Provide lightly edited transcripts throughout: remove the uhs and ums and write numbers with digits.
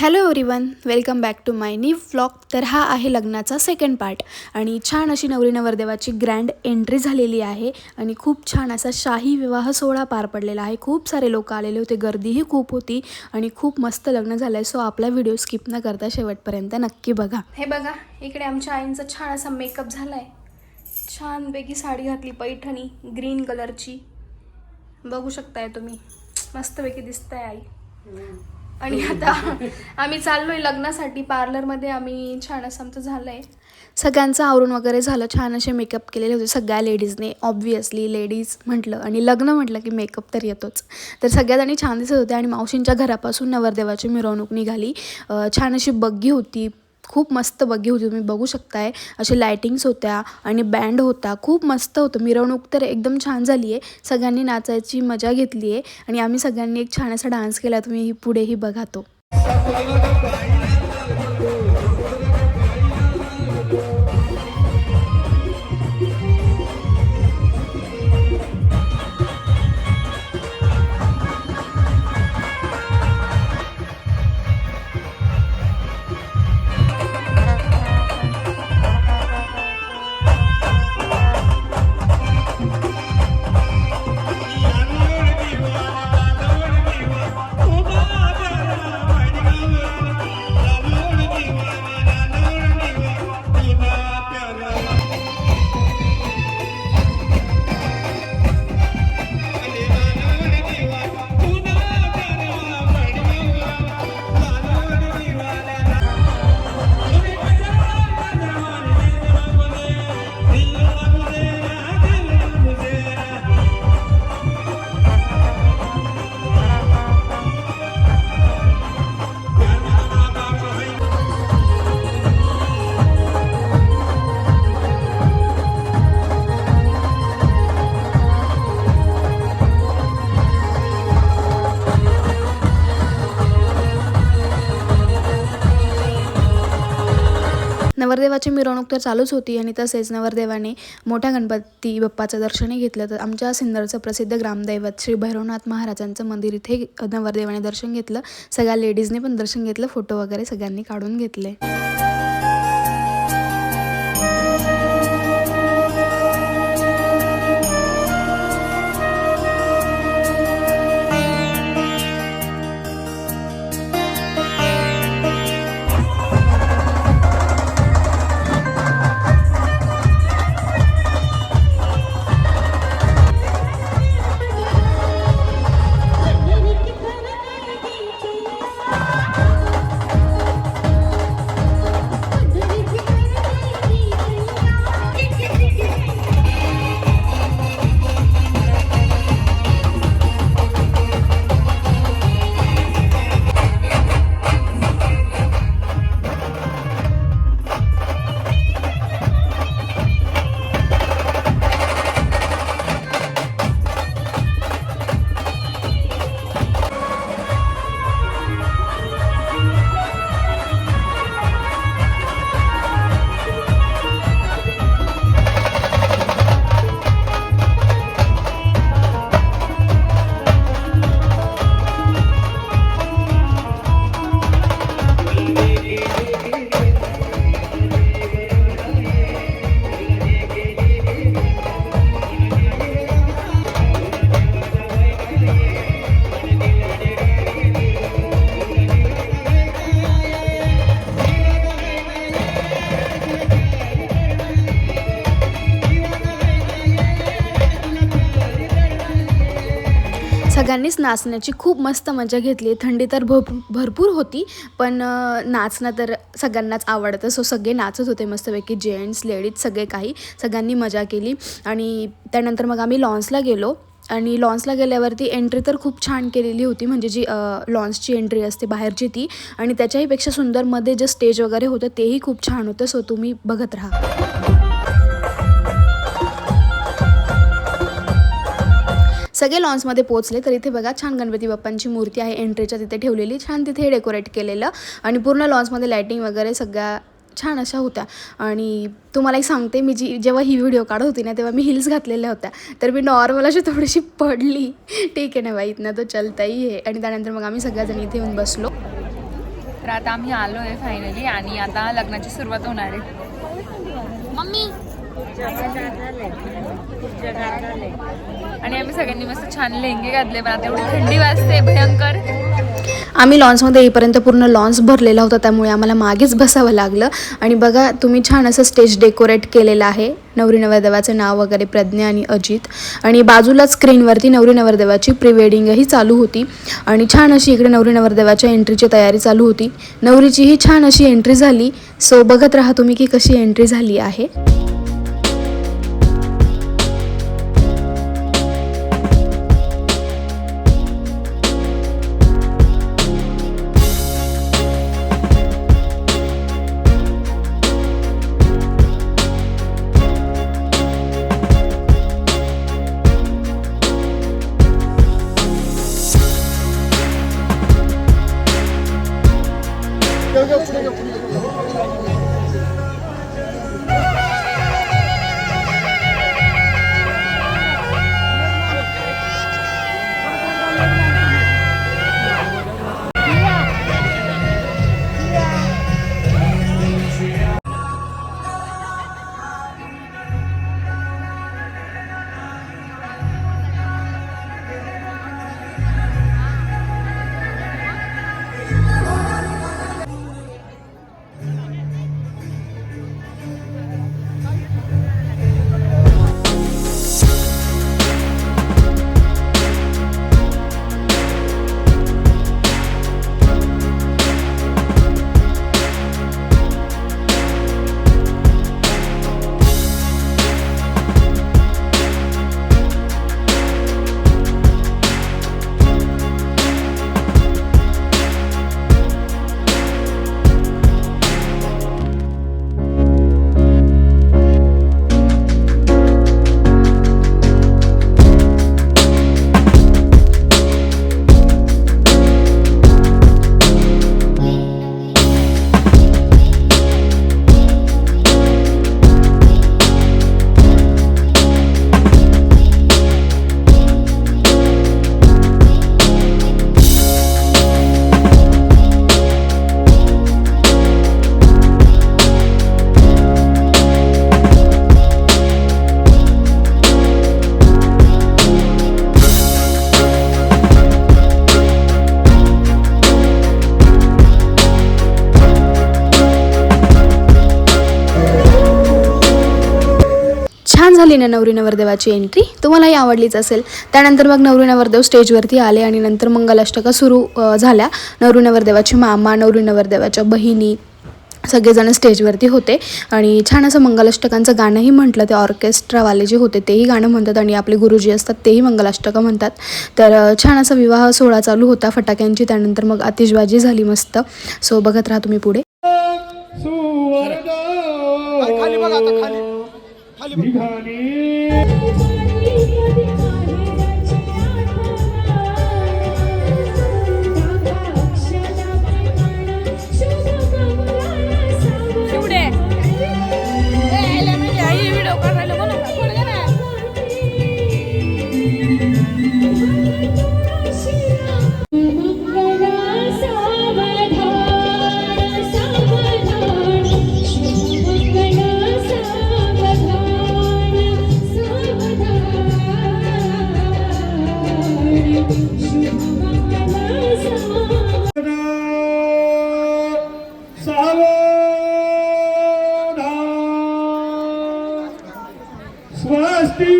Hello everyone, welcome back to my new vlog. तर हा आहे लग्नाचा सेकंड पार्ट आणि छान अशी नवरी नवरदेवाची ग्रँड एंट्री झालेली आहे आणि खूप छान असा शाही विवाह सोहळा पार पडलेला आहे. खूप सारे लोक आलेले होते, गर्दीही खूप होती आणि खूप मस्त लग्न झालं आहे. सो आपला व्हिडिओ स्किप न करता शेवटपर्यंत नक्की बघा. हे बघा, इकडे आमच्या आईंचा छान असा मेकअप झाला आहे. छानपैकी साडी घातली, पैठणी ग्रीन कलरची, बघू शकताय तुम्ही, मस्तपैकी दिसतंय आई. आणि आता आम्ही चाललोय लग्नासाठी पार्लरमध्ये. आम्ही छान असं आमचं झालंय, सगळ्यांचं आवरून वगैरे झालं. छान असे मेकअप केलेले होते सगळ्या लेडीजने. ऑब्व्हियसली लेडीज म्हटलं आणि लग्न म्हटलं की मेकअप तर येतोच. तर सगळ्याजणी छान दिसत होते आणि मावशींच्या घरापासून नवरदेवाची मिरवणूक निघाली. छान अशी बग्गी होती, खूप मस्त बग्गी होती, तुम्ही बघू शकताय. असे लायटिंग्स होत्या आणि बँड होता, खूप मस्त होतं. मिरवणूक तर एकदम छान झाली आहे. सगळ्यांनी नाचायची मजा घेतली आहे आणि आम्ही सगळ्यांनी एक छान असा डान्स केला. तुम्ही पुढेही बघा तो. नवरदेवाची मिरवणूक तर चालूच होती आणि तसेच नवरदेवाने मोठ्या गणपती बाप्पाचं दर्शनही घेतलं. तर आमच्या सिन्नरचं प्रसिद्ध ग्रामदैवत श्री भैरवनाथ महाराजांचं मंदिर, इथे नवरदेवाने दर्शन घेतलं. सगळ्या लेडीजने पण दर्शन घेतलं, फोटो वगैरे सगळ्यांनी काढून घेतले. सगळ्यांनीच नाचण्याची खूप मस्त मजा घेतली. थंडी तर भरपूर होती, पण नाचणं तर सगळ्यांनाच आवडतं. सो सगळे नाचत होते मस्तपैकी, जेंट्स लेडीज सगळ्यांनी मजा केली. आणि त्यानंतर मग आम्ही लॉन्सला गेलो आणि लॉन्सला गेल्यावरती एंट्री तर खूप छान केलेली होती, म्हणजे जी लॉन्सची एंट्री असते बाहेरची ती, आणि त्याच्याहीपेक्षा सुंदर मध्ये जे स्टेज वगैरे होतं तेही खूप छान होतं. सो तुम्ही बघत राहा. सगळे लॉन्समध्ये पोहोचले तर इथे बघा, छान गणपती बाप्पांची मूर्ती आहे एंट्रीच्या तिथे ठेवलेली, छान तिथे डेकोरेट केलेलं आणि पूर्ण लॉन्समध्ये लायटिंग वगैरे सगळ्या छान अशा होत्या. आणि तुम्हाला एक सांगते, मी जेव्हा ही व्हिडिओ काढत होती ना, तेव्हा मी हिल्स घातलेल्या होत्या, तर मी नॉर्मल अशी थोडीशी पडली. ठीक आहे ना बाई, इथनं तो चलताही आहे. आणि त्यानंतर मग आम्ही सगळ्याजण इथे येऊन बसलो. तर आता आम्ही आलो आहे फायनली आणि आता लग्नाची सुरुवात होणार आहे. मम्मी आणि आम्ही सगळ्यांनी मस्त छान लेहंगे घातले, पण आता एवढी थंडी वाजते भयंकर. आम्ही लॉन्समध्ये येईपर्यंत पूर्ण लॉन्स भरलेला होता, त्यामुळे आम्हाला मागेच बसावं लागलं. आणि बघा तुम्ही छान असं स्टेज डेकोरेट केलेलं आहे. नवरी नवरदेवाचं नाव वगैरे प्रज्ञा आणि अजित, आणि बाजूलाच स्क्रीनवरती नवरी नवरदेवाची प्री वेडिंगही चालू होती. आणि छान अशी इकडे नवरी नवरदेवाच्या एंट्रीची तयारी चालू होती. नवरीचीही छान अशी एंट्री झाली. सो बघत राहा तुम्ही की कशी एंट्री झाली आहे. छान झाली ना नवरी नवरदेवाची एंट्री. तुम्हालाही आवडलीच असेल. त्यानंतर मग नवरी नवरदेव स्टेजवरती आले आणि नंतर मंगलाष्टका सुरू झाल्या. नवरी नवरदेवाची मामा, नवरी नवरदेवाच्या बहिणी सगळेजण स्टेजवरती होते आणि छान असं मंगलाष्टकांचं गाणंही म्हटलं. ते ऑर्केस्ट्रावाले जे होते तेही गाणं म्हणतात आणि आपले गुरुजी असतात तेही मंगलाष्टका म्हणतात. तर छान असा विवाह सोहळा चालू होता फटाक्यांची. त्यानंतर मग आतिषबाजी झाली मस्त. सो बघत राहा तुम्ही पुढे. खाली बघा आता, खाली स्वस्ति.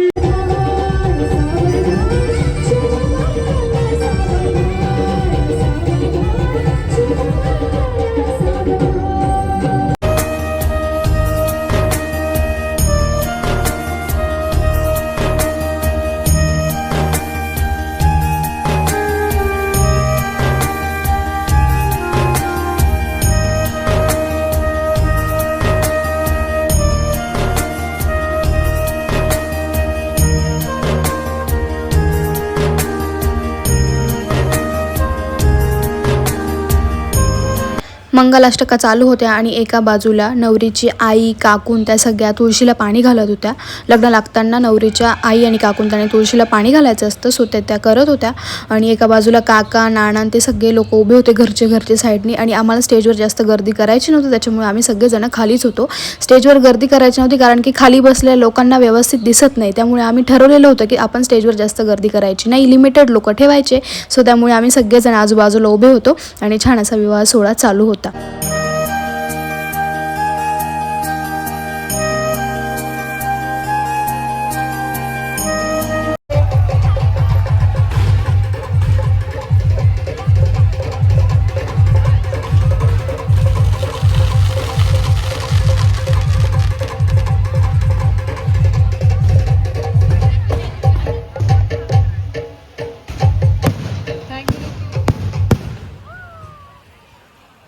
मंगलाष्टका चालू होत्या आणि एका बाजूला नवरीची आई काकून त्या सगळ्या तुळशीला पाणी घालत होत्या. लग्न लागताना नवरीच्या आई आणि काकून त्याने तुळशीला पाणी घालायचं असतं, सो त्या करत होत्या. आणि एका बाजूला काका नाना ते सगळे लोक उभे होते घरचे साईडनी. आणि आम्हाला स्टेजवर जास्त गर्दी करायची नव्हती, त्याच्यामुळे आम्ही सगळेजण खालीच होतो. स्टेजवर गर्दी करायची नव्हती कारण की खाली बसलेल्या लोकांना व्यवस्थित दिसत नाही, त्यामुळे आम्ही ठरवलेलं होतं की आपण स्टेजवर जास्त गर्दी करायची नाही, लिमिटेड लोक ठेवायचे. सो त्यामुळे आम्ही सगळेजण आजूबाजूला उभे होतो आणि छान असा विवाह सोहळा चालू होता.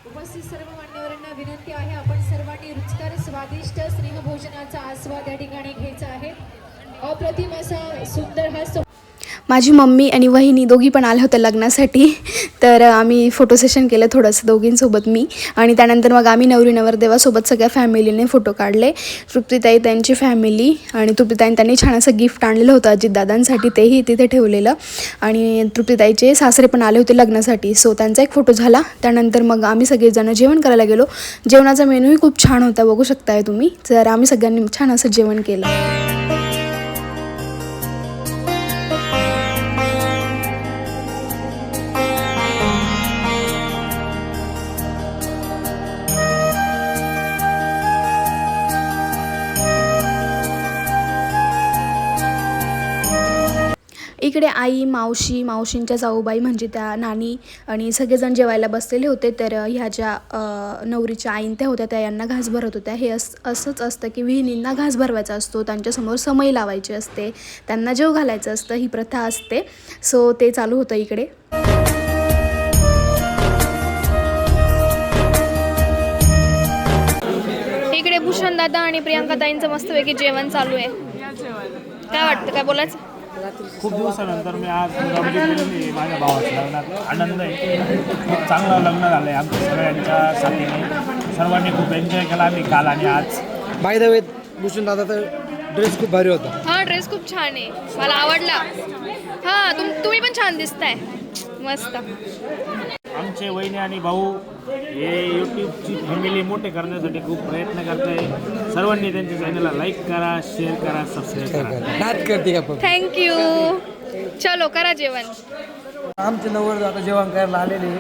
उपस्थित सर्व मान्यवरांना विनंती आहे, आपण सर्वांनी रुचकर स्वादिष्ट स्नेहभोजनाचा आस्वाद या ठिकाणी घ्यायचा आहे. अप्रतिम असा सुंदर हा माझी मम्मी आणि वहिनी दोघी पण आल्या होत्या लग्नासाठी. तर आम्ही फोटो सेशन केलं थोडंसं दोघींसोबत मी. आणि त्यानंतर मग आम्ही नवरी नवरदेवासोबत सगळ्या फॅमिलीने फोटो काढले. तृप्तीताई त्यांची फॅमिली आणि तृप्तीताईंनी त्यांनी छान असं गिफ्ट आणलेलं होतं अजितदादांसाठी, तेही तिथे ठेवलेलं. आणि तृप्तीताईचे सासरे पण आले होते लग्नासाठी, सो त्यांचा एक फोटो झाला. त्यानंतर मग आम्ही सगळेजण जेवण करायला गेलो. जेवणाचा मेनूही खूप छान होता, बघू शकताय तुम्ही. तर आम्ही सगळ्यांनी छान असं जेवण केलं. इकडे आई मावशींच्या जाऊबाई म्हणजे त्या नानी आणि सगळेजण जेवायला बसलेले होते. तर ह्या ज्या नवरीच्या आईन त्या होत्या त्या यांना घास भरत होत्या. हे असंच असतं की विहिणींना घास भरवायचा असतो, त्यांच्यासमोर समई लावायची असते, त्यांना जेव घालायचं असतं, ही प्रथा असते. सो ते चालू होतं इकडे. इकडे भूषण दादा आणि प्रियांका ताईंचं मस्तपैकी जेवण चालू आहे. काय वाटतं, काय बोलायचं? खूप दिवसानंतर मी आज मुंबईमध्ये माझ्या भावाच्या लग्नात आनंद आहे. खूप चांगलं लग्न झालं आहे आमच्या सगळ्यांच्या साथीने. सर्वांनी खूप एन्जॉय केला आम्ही काल आणि आज. बाय द वे भूषण दादाचा ड्रेस खूप भारी होता. हां, ड्रेस खूप छान आहे, मला आवडला. हां, तुम्ही पण छान दिसताय, मस्त. आमचे वहिनी आणि भाऊ हे यूट्यूबची फॅमिली मोठे करण्यासाठी खूप प्रयत्न करत आहे. सर्वांनी त्यांच्या चॅनलला लाईक करा, शेअर करा, सबस्क्राईब करा. नाच करते का पण. थँक्यू. चलो करा जेवण. आमचे नवर आता जेवण करायला आलेले,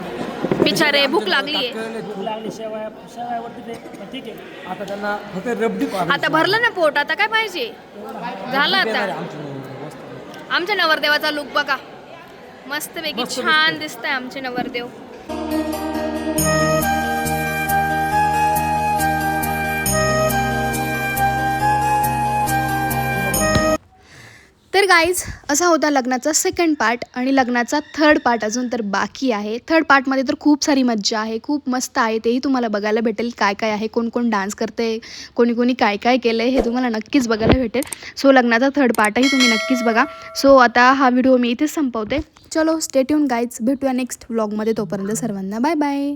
बिचारे भूक लागली आहे. भूक लागली, शेवयावरती ते ठीक आहे. आता त्यांना फक्त रबडी आता भरलं ना पोट, आता काय पाहिजे, झालं आता. आमच्या नवरदेवाचा लुक बघा, मस्तपैकी छान दिसतंय आमचे नवरदेव. तर गाईज असा होता लग्नाचा सेकंड पार्ट. आणि लग्नाचा थर्ड पार्ट अजून तर बाकी आहे. थर्ड पार्टमध्ये तर खूप सारी मज्जा आहे, खूप मस्त आहे. तेही तुम्हाला बघायला भेटेल काय काय आहे, कोण कोण डान्स करते, कोणी काय काय केलं आहे, हे तुम्हाला नक्कीच बघायला भेटेल. सो लग्नाचा थर्ड पार्टही तुम्ही नक्कीच बघा. सो आता हा व्हिडिओ मी इथेच संपवते. चलो स्टे ट्यून गाईज, भेटूया नेक्स्ट व्लॉगमध्ये. तोपर्यंत सर्वांना बाय बाय.